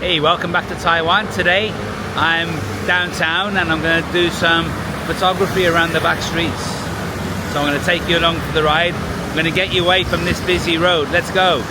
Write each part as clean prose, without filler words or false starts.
Hey, welcome back to Taiwan. Today I'm downtown and I'm going to do some photography around the back streets. So I'm going to take you along for the ride. I'm going to get you away from this busy road. Let's go.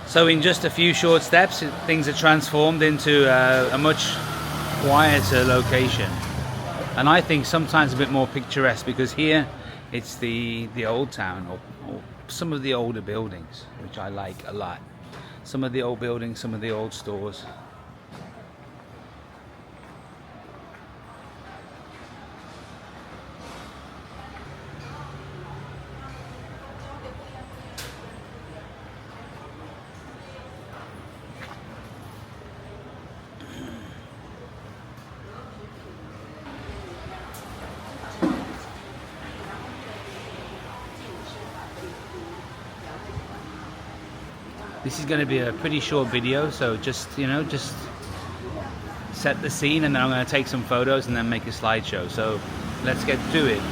So in just a few short steps, things are transformed into a much quieter location. And I think sometimes a bit more picturesque, because here it's the old town, or some of the older buildings, which I like a lot. Some of the old buildings, some of the old stores. This is going to be a pretty short video, so just set the scene, and then I'm going to take some photos and then make a slideshow. So let's get to it.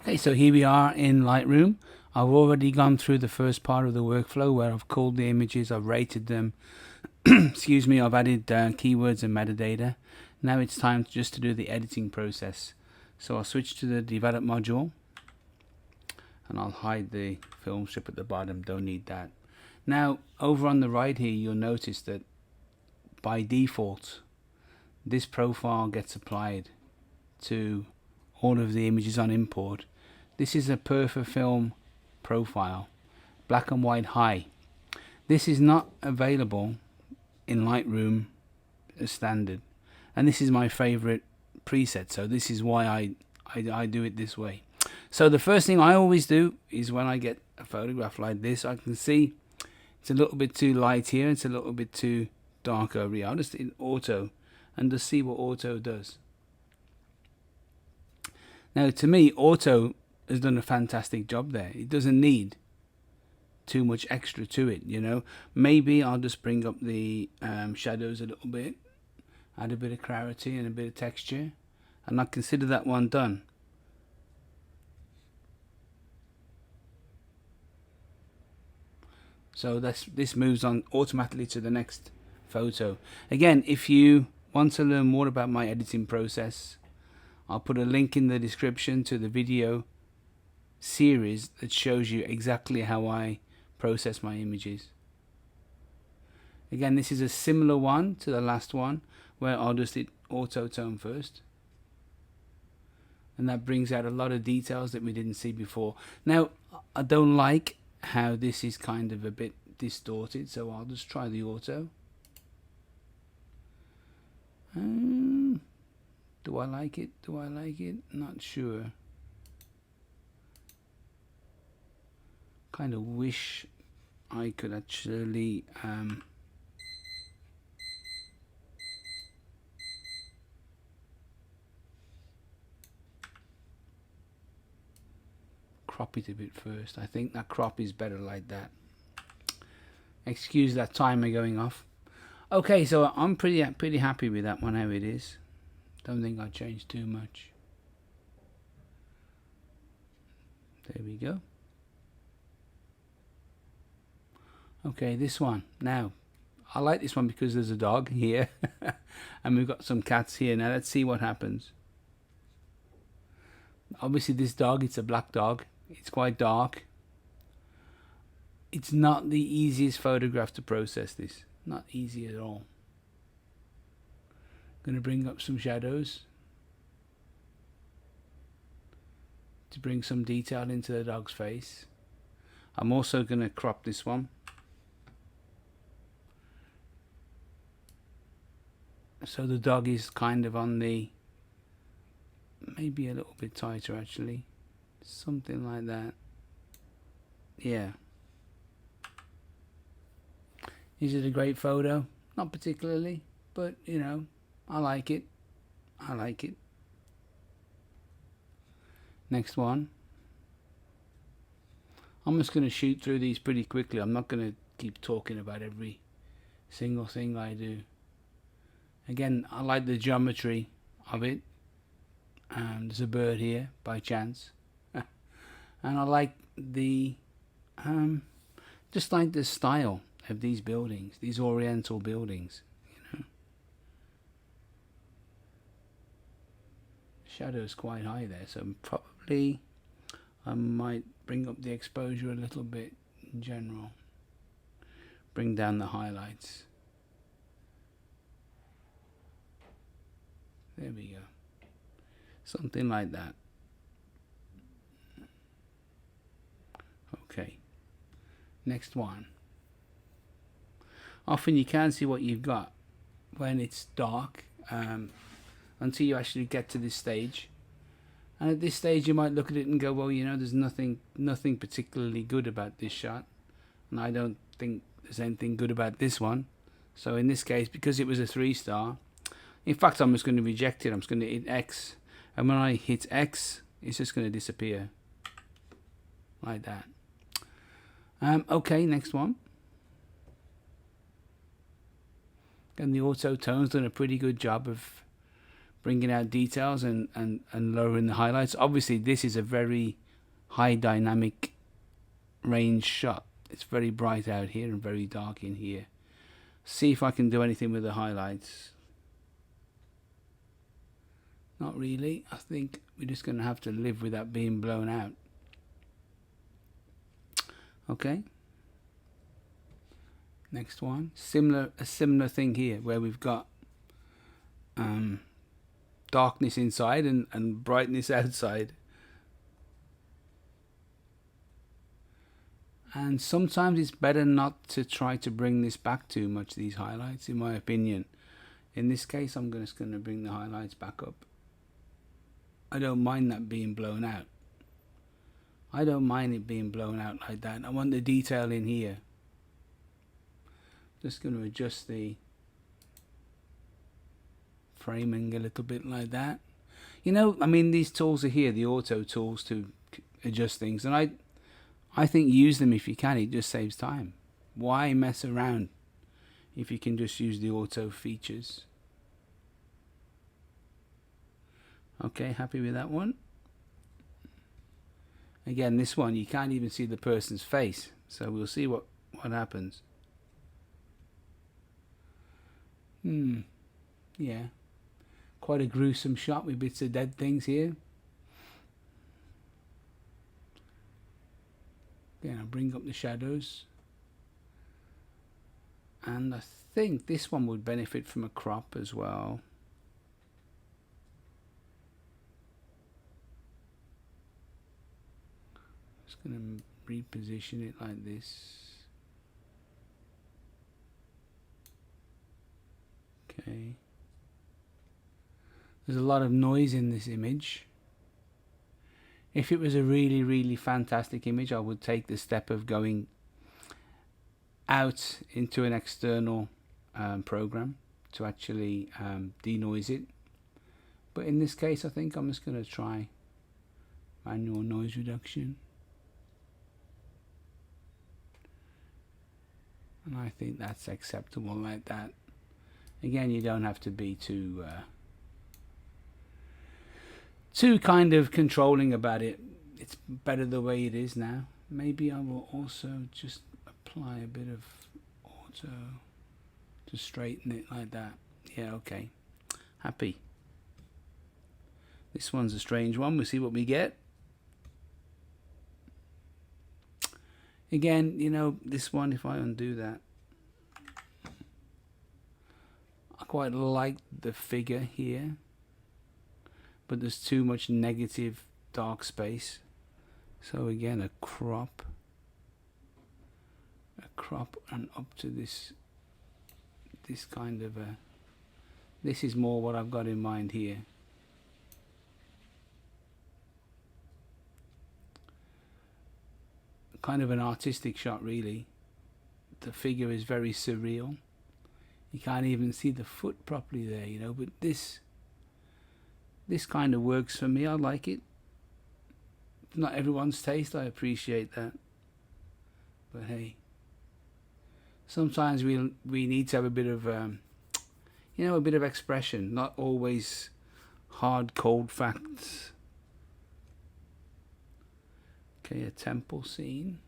Okay, so here we are in Lightroom. I've already gone through the first part of the workflow where I've called the images, I've rated them, excuse me, I've added keywords and metadata. Now it's time just to do the editing process. So I'll switch to the develop module, and I'll hide the film strip at the bottom, don't need that. Now over on the right here, you'll notice that by default this profile gets applied to all of the images on import. This is a Perfilm profile, black and white high. This is not available in Lightroom as standard, and this is my favorite preset, so this is why I do it this way. So the first thing I always do is, when I get a photograph like this, I can see it's a little bit too light here, it's a little bit too dark over here. I'll just hit auto and just see what auto does. Now to me, auto has done a fantastic job there. It doesn't need too much extra to it, you know. Maybe I'll just bring up the shadows a little bit, add a bit of clarity and a bit of texture, and I consider that one done. So this moves on automatically to the next photo. Again, if you want to learn more about my editing process, I'll put a link in the description to the video series that shows you exactly how I process my images. Again, this is a similar one to the last one, where I'll just hit auto tone first, and that brings out a lot of details that we didn't see before. Now I don't like how this is kind of a bit distorted, so I'll just try the auto. Do I like it? Do I like it? Not sure. Kind of wish I could actually crop it a bit first. I think that crop is better like that. Excuse that timer going off. Okay, so I'm pretty happy with that one how it is. Don't think I changed too much. There we go. Okay, this one. Now, I like this one because there's a dog here and we've got some cats here. Now let's see what happens. Obviously this dog, it's a black dog. It's quite dark. It's not the easiest photograph to process this. Not easy at all. Gonna bring up some shadows to bring some detail into the dog's face. I'm also gonna crop this one. So the dog is kind of on the, maybe a little bit tighter actually. Something like that. Yeah. Is it a great photo? Not particularly, but you know, I like it. I like it. Next one. I'm just going to shoot through these pretty quickly. I'm not going to keep talking about every single thing I do. Again, I like the geometry of it. There's a bird here by chance. And I like the just like the style of these buildings, these oriental buildings, you know. Shadow's quite high there, so probably I might bring up the exposure a little bit in general. Bring down the highlights. There we go. Something like that. Okay. Next one. Often you can't see what you've got when it's dark until you actually get to this stage. And at this stage you might look at it and go, well, you know, there's nothing particularly good about this shot. And I don't think there's anything good about this one. So in this case, because it was a 3-star, in fact, I'm just going to reject it. I'm just going to hit X. And when I hit X, it's just going to disappear. Like that. Okay, next one. And the auto tone's done a pretty good job of bringing out details and lowering the highlights. Obviously, this is a very high dynamic range shot. It's very bright out here and very dark in here. See if I can do anything with the highlights. Not really. I think we're just going to have to live with that being blown out. Okay. Next one. A similar thing here where we've got darkness inside and brightness outside. And sometimes it's better not to try to bring this back too much, these highlights, in my opinion. In this case, I'm just going to bring the highlights back up. I don't mind that being blown out. I don't mind it being blown out like that. I want the detail in here. Just going to adjust the framing a little bit like that. You know, I mean, these tools are here, the auto tools to adjust things. And I think use them if you can. It just saves time. Why mess around if you can just use the auto features? Okay, happy with that one. Again, this one, you can't even see the person's face. So we'll see what happens. Yeah. Quite a gruesome shot with bits of dead things here. Again, I'll bring up the shadows. And I think this one would benefit from a crop as well. Just going to reposition it like this. Okay. There's a lot of noise in this image. If it was a really, really fantastic image, I would take the step of going out into an external program to actually denoise it. But in this case, I think I'm just going to try manual noise reduction. And I think that's acceptable like that. Again, you don't have to be too kind of controlling about it. It's better the way it is now. Maybe I will also just apply a bit of auto to straighten it like that. Yeah, okay. Happy. This one's a strange one. We'll see what we get. Again, you know, this one, if I undo that, I quite like the figure here, but there's too much negative dark space. So again, a crop and up to this kind of a, this is more what I've got in mind here. Kind of an artistic shot, really. The figure is very surreal. You can't even see the foot properly there, you know, but this kind of works for me. I like it. Not everyone's taste, I appreciate that. But hey, sometimes we need to have a bit of you know, a bit of expression, not always hard cold facts. Okay, a temple scene.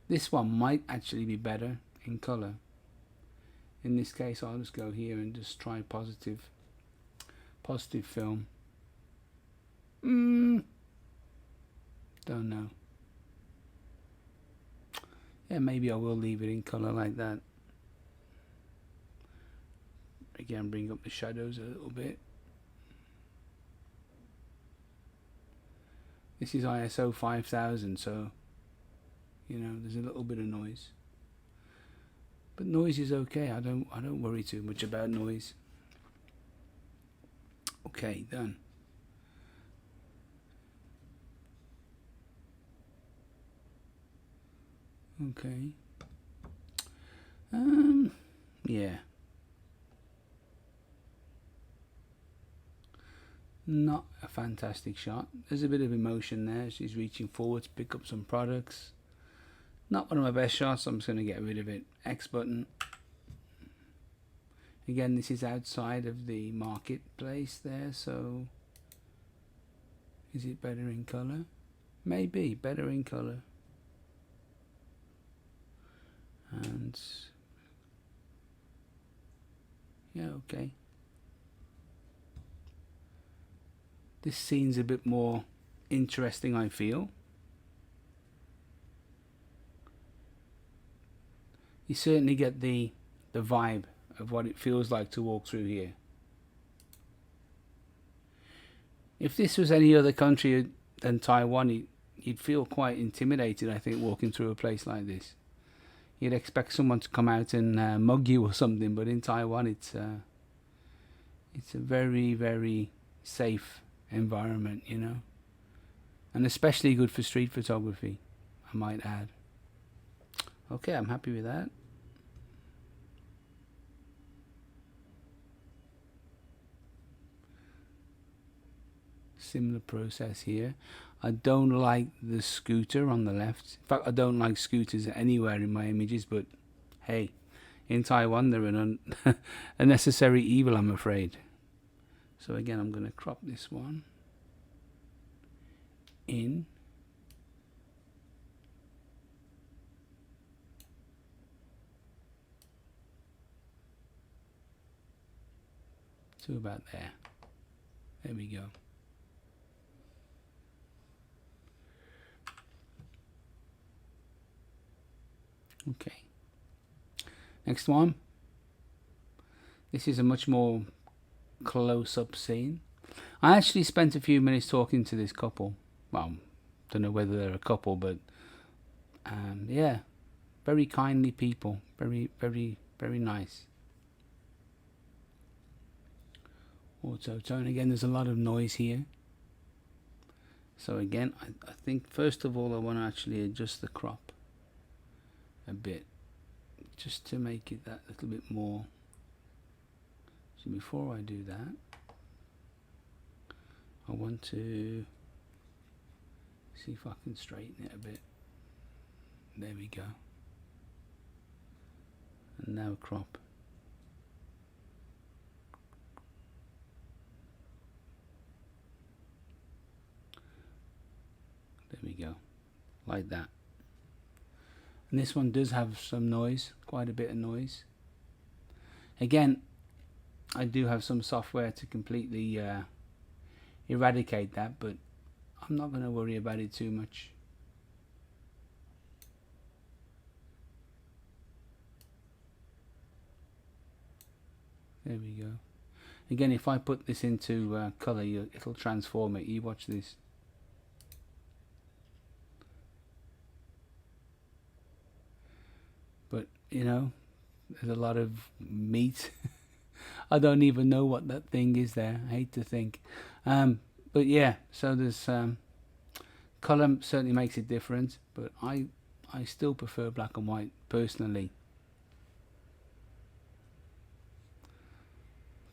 This one might actually be better in color. In this case, I'll just go here and just try positive film. Don't know. Yeah, maybe I will leave it in color like that. Again, bring up the shadows a little bit. This is ISO 5000, so you know there's a little bit of noise. But noise is okay. I don't worry too much about noise. Okay, done. Okay. Yeah. Not a fantastic shot. There's a bit of emotion there. She's reaching forward to pick up some products. Not one of my best shots. I'm just going to get rid of it. X button. Again, this is outside of the marketplace there, so is it better in color? Maybe better in color. And yeah, okay. This scene's a bit more interesting, I feel. You certainly get the vibe of what it feels like to walk through here. If this was any other country than Taiwan, you'd feel quite intimidated, I think, walking through a place like this. You'd expect someone to come out and mug you or something, but in Taiwan it's a very, very safe environment, you know, and especially good for street photography, I might add. Okay, I'm happy with that. Similar process here. I don't like the scooter on the left. In fact, I don't like scooters anywhere in my images, but hey, in Taiwan they're an unnecessary evil, I'm afraid. So again, I'm going to crop this one in. To about there. There we go. Okay. Next one. This is a much more close-up scene. I actually spent a few minutes talking to this couple. Well, don't know whether they're a couple, but yeah, very kindly people. Very, very, very nice. Auto tone. Again, there's a lot of noise here. So again, I think first of all I want to actually adjust the crop a bit, just to make it that little bit more. So before I do that, I want to see if I can straighten it a bit. There we go. And now crop. There we go, like that. And this one does have some noise, quite a bit of noise. Again, I do have some software to completely eradicate that, but I'm not going to worry about it too much. There we go. Again, if I put this into color, it'll transform it. You watch this. But you know, there's a lot of meat. I don't even know what that thing is there. I hate to think. But yeah, so there's color certainly makes it different, but I still prefer black and white personally.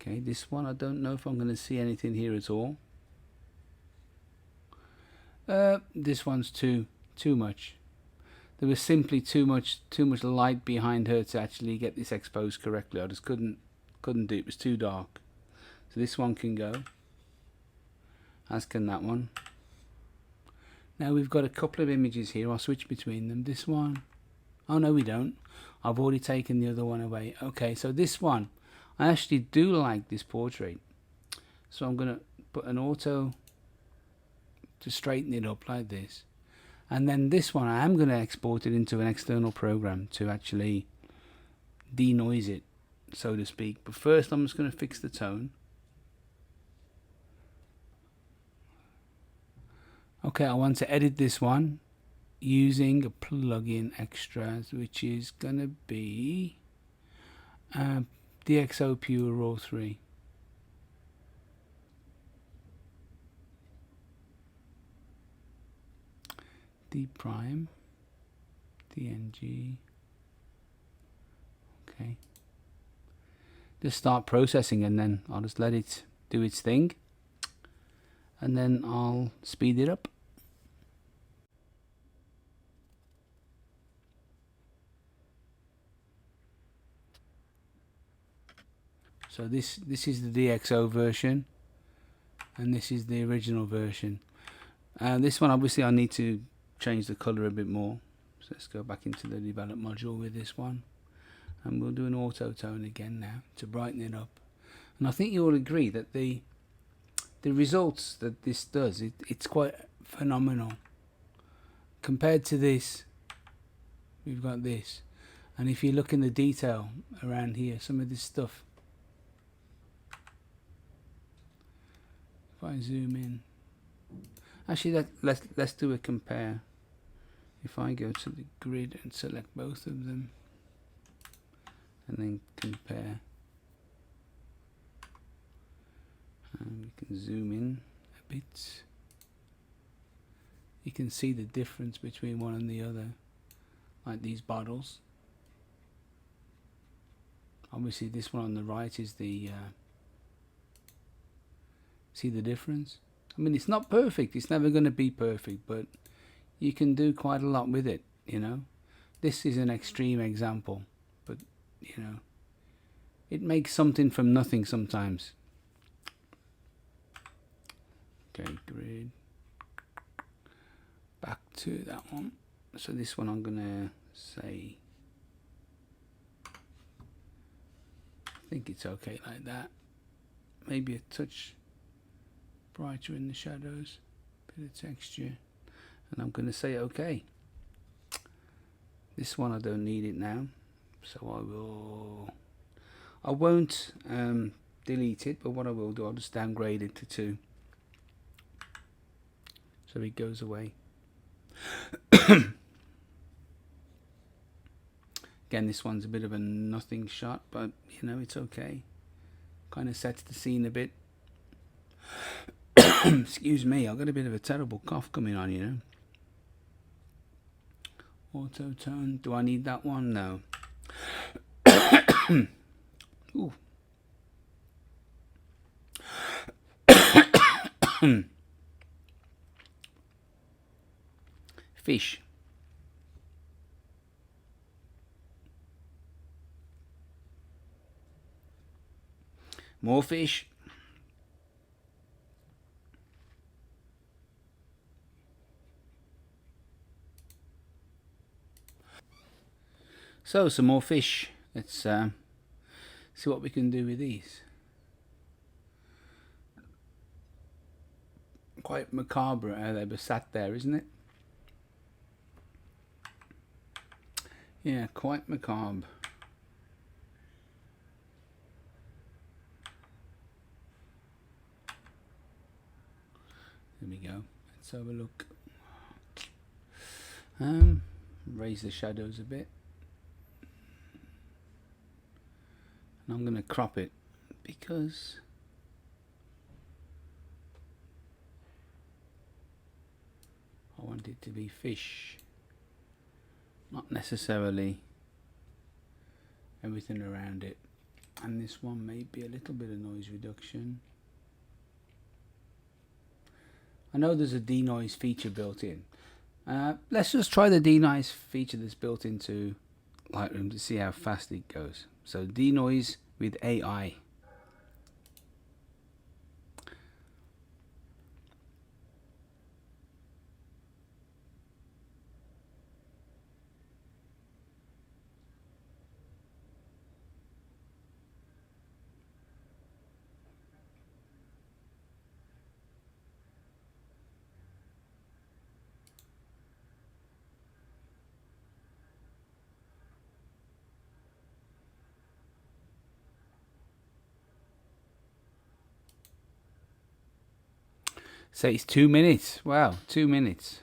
Okay, this one I don't know if I'm going to see anything here at all. This one's too much. There was simply too much light behind her to actually get this exposed correctly. I just couldn't do it. It was too dark. So this one can go, as can that one. Now we've got a couple of images here. I'll switch between them. This one, oh no we don't, I've already taken the other one away. Okay, so this one, I actually do like this portrait, so I'm going to put an auto to straighten it up like this. And then this one, I am going to export it into an external program to actually denoise it, so to speak. But first I'm just going to fix the tone. Okay, I want to edit this one using a plugin extras, which is going to be DxO Pure Raw 3. D prime, DNG. Okay. Just start processing, and then I'll just let it do its thing, and then I'll speed it up. So this is the DxO version, and this is the original version. This one obviously I need to change the color a bit more, so let's go back into the develop module with this one, and we'll do an auto tone again now to brighten it up. And I think you all agree that the results that this does, it's quite phenomenal. Compared to this, we've got this, and if you look in the detail around here, some of this stuff, if I zoom in, actually let's do a compare. If I go to the grid and select both of them and then compare, and we can zoom in a bit, you can see the difference between one and the other, like these bottles. Obviously this one on the right is the see the difference? I mean, it's not perfect, it's never going to be perfect, but you can do quite a lot with it, you know. This is an extreme example, but you know, it makes something from nothing sometimes. Okay, grid, back to that one. So this one I'm gonna say, I think it's okay like that, maybe a touch brighter in the shadows, bit of texture, and I'm going to say okay. This one I don't need it now, so I won't delete it, but what I will do, I'll just downgrade it to 2 so it goes away. Again, this one's a bit of a nothing shot, but you know, it's okay, kind of sets the scene a bit. Excuse me, I've got a bit of a terrible cough coming on, you know. Auto tone, do I need that one? No. Ooh. Fish. More fish. So, some more fish. Let's see what we can do with these. Quite macabre how they were sat there, isn't it? Yeah, quite macabre. There we go. Let's have a look. Raise the shadows a bit. And I'm going to crop it because I want it to be fish, not necessarily everything around it. And this one may be a little bit of noise reduction. I know there's a denoise feature built in. Let's just try the denoise feature that's built into Lightroom to see how fast it goes. So denoise with AI. So it's 2 minutes. Wow, 2 minutes.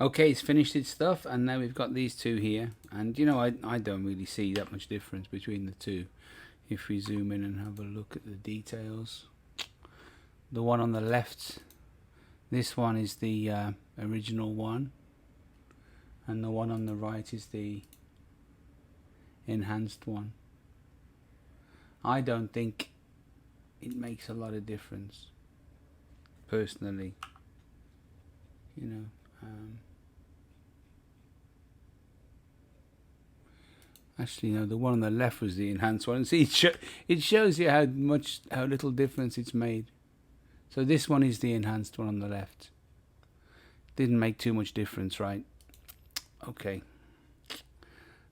Okay, it's finished its stuff, and now we've got these two here. And you know, I don't really see that much difference between the two. If we zoom in and have a look at the details, the one on the left, this one is the original one, and the one on the right is the enhanced one. I don't think it makes a lot of difference, personally. You know. Actually, no, the one on the left was the enhanced one. See, it shows you how little difference it's made. So this one is the enhanced one on the left. Didn't make too much difference, right? Okay.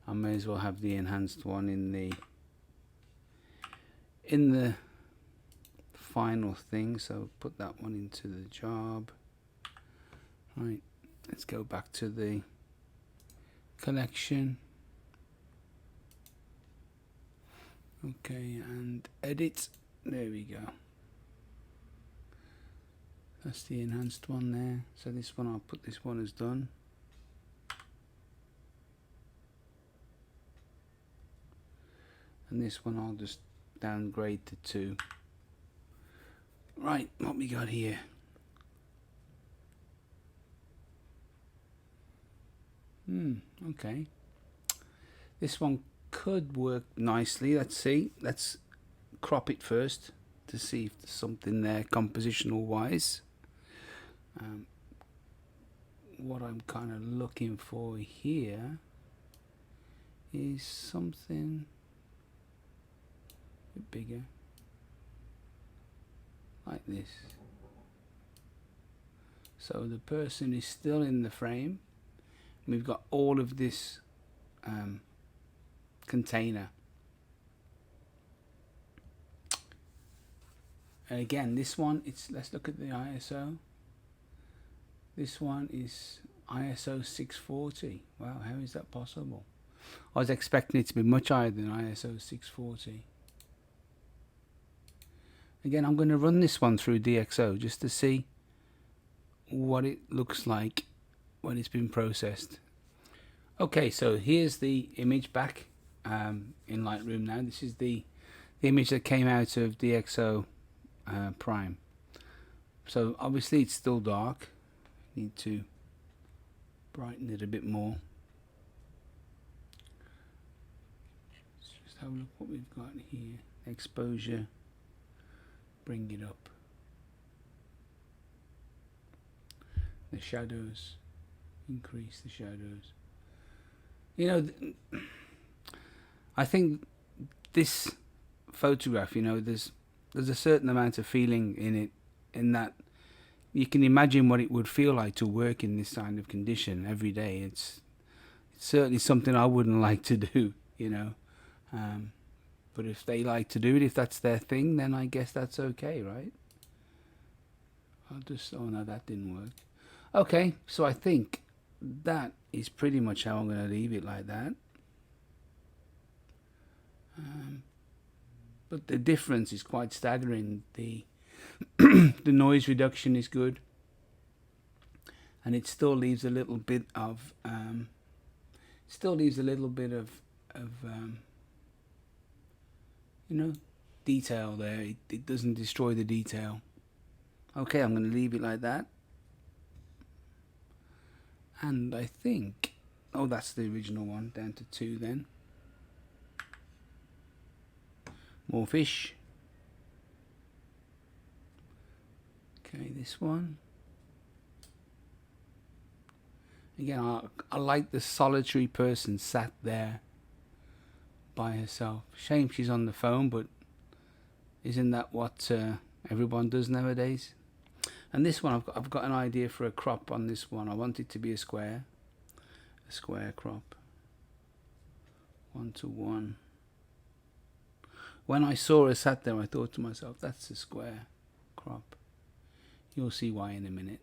I may as well have the enhanced one in the final thing. So put that one into the job. Right. Let's go back to the collection. Okay, and edit. There we go. That's the enhanced one there. So this one, I'll put this one as done. And this one I'll just downgrade to 2. Right, what we got here? Okay. This one could work nicely. Let's see. Let's crop it first to see if there's something there compositional wise. What I'm kind of looking for here is something a bit bigger, like this. So the person is still in the frame. We've got all of this container. And again, this one, let's look at the ISO. This one is ISO 640. Wow, how is that possible? I was expecting it to be much higher than ISO 640. Again, I'm going to run this one through DxO just to see what it looks like when it's been processed. Okay, so here's the image back in Lightroom now. This is the image that came out of DxO Prime. So obviously it's still dark. Need to brighten it a bit more. Let's just have a look what we've got here. Exposure. Bring it up. The shadows. Increase the shadows. You know, I think this photograph, you know, there's a certain amount of feeling in it, in that you can imagine what it would feel like to work in this kind of condition every day. It's certainly something I wouldn't like to do, you know. But if they like to do it, if that's their thing, then I guess that's okay, right? I'll just, oh no, that didn't work. Okay, so I think that is pretty much how I'm going to leave it, like that. But the difference is quite staggering. The the noise reduction is good, and it still leaves a little bit of you know, detail there. It doesn't destroy the detail. Okay, I'm going to leave it like that. And I think, oh, that's the original one, down to 2 then. More fish. Okay, this one. Again, I like the solitary person sat there by herself. Shame she's on the phone, but isn't that what everyone does nowadays? And this one, I've got an idea for a crop on this one. I want it to be a square crop, 1:1. When I saw her sat there, I thought to myself, that's a square crop. You'll see why in a minute.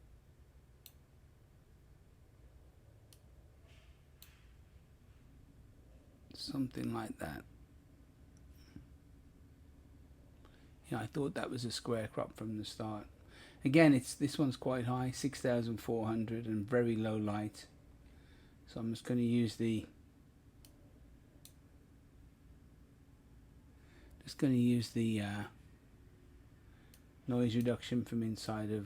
Something like that. Yeah, I thought that was a square crop from the start. Again, this one's quite high, 6,400, and very low light. So I'm just going to use the noise reduction from inside of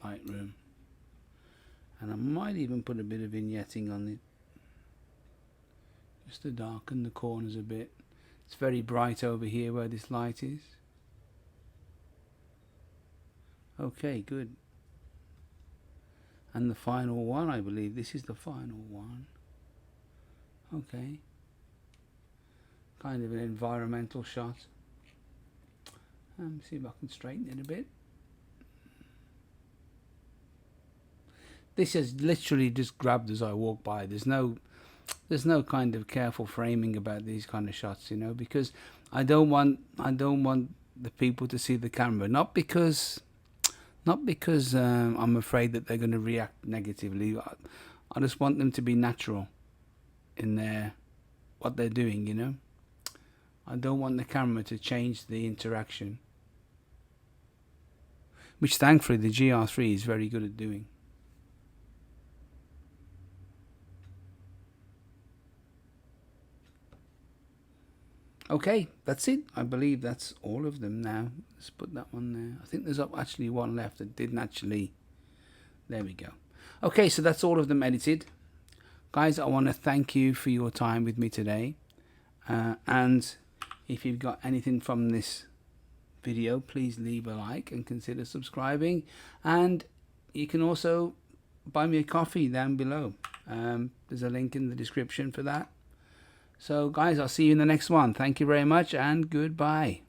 Lightroom, and I might even put a bit of vignetting on it, just to darken the corners a bit. It's very bright over here where this light is. Okay, good. And the final one, I believe this is the final one. Okay. Kind of an environmental shot. See if I can straighten it a bit. This is literally just grabbed as I walk by. There's no kind of careful framing about these kind of shots, you know, because I don't want the people to see the camera, not because I'm afraid that they're going to react negatively. I just want them to be natural in what they're doing, you know. I don't want the camera to change the interaction, which thankfully the GR3 is very good at doing. Okay, that's it. I believe that's all of them now. Let's put that one there. I think there's actually one left that didn't actually. There we go. Okay, so that's all of them edited. Guys, I want to thank you for your time with me today. And if you've got anything from this video, please leave a like and consider subscribing. And you can also buy me a coffee down below. There's a link in the description for that. So guys, I'll see you in the next one. Thank you very much and goodbye.